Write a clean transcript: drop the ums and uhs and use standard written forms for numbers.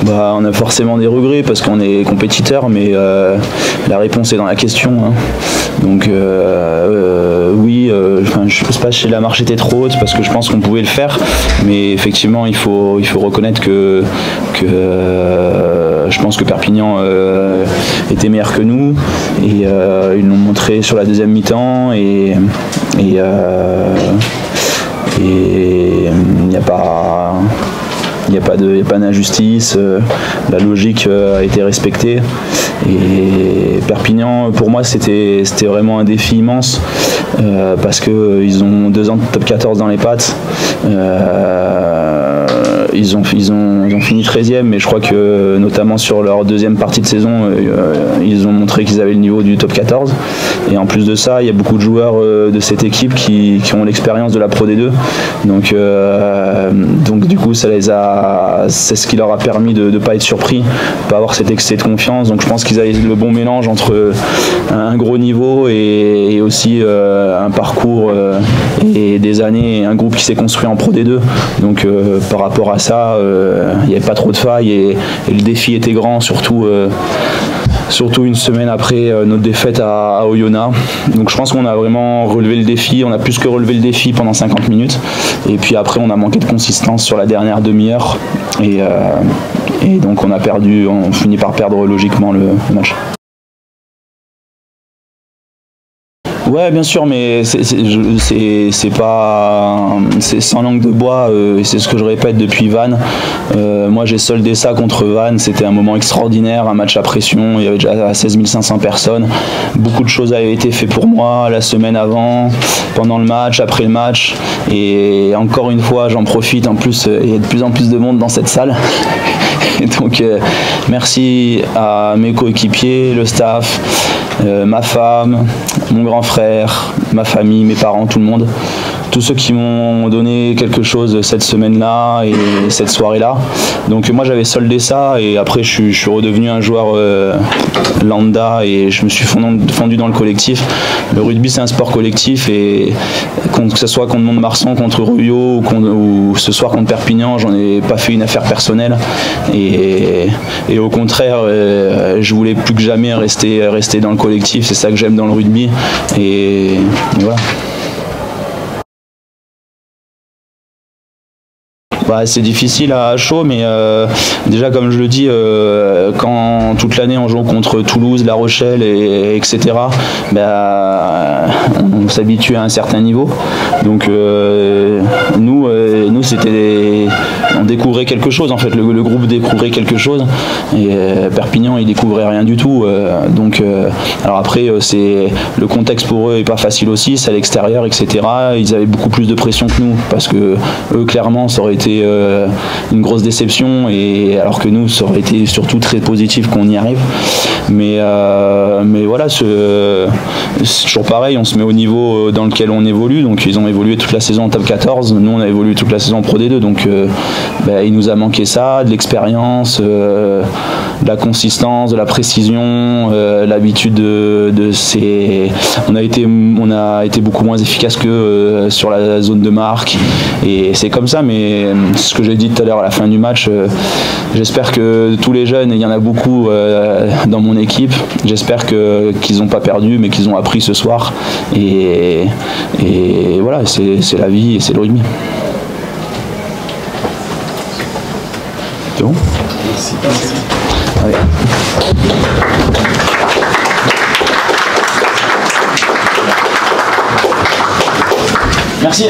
On a forcément des regrets parce qu'on est compétiteur, mais la réponse est dans la question. Hein. Donc oui, je ne pense pas que la marche était trop haute parce que je pense qu'on pouvait le faire, mais effectivement il faut reconnaître que je pense que Perpignan était meilleur que nous et ils l'ont montré sur la deuxième mi-temps et il n'y a pas d'injustice, la logique a été respectée et Perpignan pour moi c'était vraiment un défi immense parce qu'ils ont 2 ans de top 14 dans les pattes. Ils ont fini 13e, mais je crois que notamment sur leur deuxième partie de saison, ils ont montré qu'ils avaient le niveau du top 14. Et en plus de ça, il y a beaucoup de joueurs de cette équipe qui ont l'expérience de la Pro D2. Donc du coup, c'est ce qui leur a permis de ne pas être surpris, de ne pas avoir cet excès de confiance. Donc je pense qu'ils avaient le bon mélange entre un gros niveau et aussi un parcours et des années, et un groupe qui s'est construit en Pro D2. Donc par rapport à ça, il n'y avait pas trop de failles et le défi était grand, surtout une semaine après notre défaite à Oyonnax. Donc je pense qu'on a vraiment relevé le défi, on a plus que relevé le défi pendant 50 minutes. Et puis après on a manqué de consistance sur la dernière demi-heure et donc on finit par perdre logiquement le match. Ouais, bien sûr, mais c'est sans langue de bois, et c'est ce que je répète depuis Vannes. Moi, j'ai soldé ça contre Vannes, c'était un moment extraordinaire, un match à pression, il y avait déjà 16 500 personnes. Beaucoup de choses avaient été faites pour moi la semaine avant, pendant le match, après le match. Et encore une fois, j'en profite, en plus, il y a de plus en plus de monde dans cette salle. Et donc, merci à mes coéquipiers, le staff, ma femme, mon grand frère, ma famille, mes parents, tout le monde. Tous ceux qui m'ont donné quelque chose cette semaine-là et cette soirée-là. Donc moi j'avais soldé ça et après je suis redevenu un joueur lambda et je me suis fondu dans le collectif. Le rugby c'est un sport collectif et que ce soit contre Mont-de-Marsan, contre Rouillot ou ce soir contre Perpignan, j'en ai pas fait une affaire personnelle et au contraire je voulais plus que jamais rester dans le collectif, c'est ça que j'aime dans le rugby et voilà. C'est difficile à chaud, mais déjà comme je le dis, quand toute l'année on joue contre Toulouse, La Rochelle, etc., on s'habitue à un certain niveau. Donc nous on découvrait quelque chose en fait, le groupe découvrait quelque chose et Perpignan il découvrait rien du tout. Alors après le contexte pour eux est pas facile aussi, c'est à l'extérieur, etc. Ils avaient beaucoup plus de pression que nous parce que eux clairement ça aurait été une grosse déception et alors que nous ça aurait été surtout très positif qu'on y arrive, mais voilà, c'est toujours pareil, on se met au niveau dans lequel on évolue. Donc ils ont évolué toute la saison en top 14, nous on a évolué toute la saison en Pro D2, donc il nous a manqué ça, de l'expérience, de la consistance, de la précision, l'habitude on a été beaucoup moins efficace que sur la zone de marque et c'est comme ça. Mais ce que j'ai dit tout à l'heure à la fin du match, j'espère que tous les jeunes, et il y en a beaucoup dans mon équipe, j'espère qu'ils n'ont pas perdu mais qu'ils ont appris ce soir et voilà, c'est la vie et c'est le rugby. C'est bon ? Merci. Allez. Merci.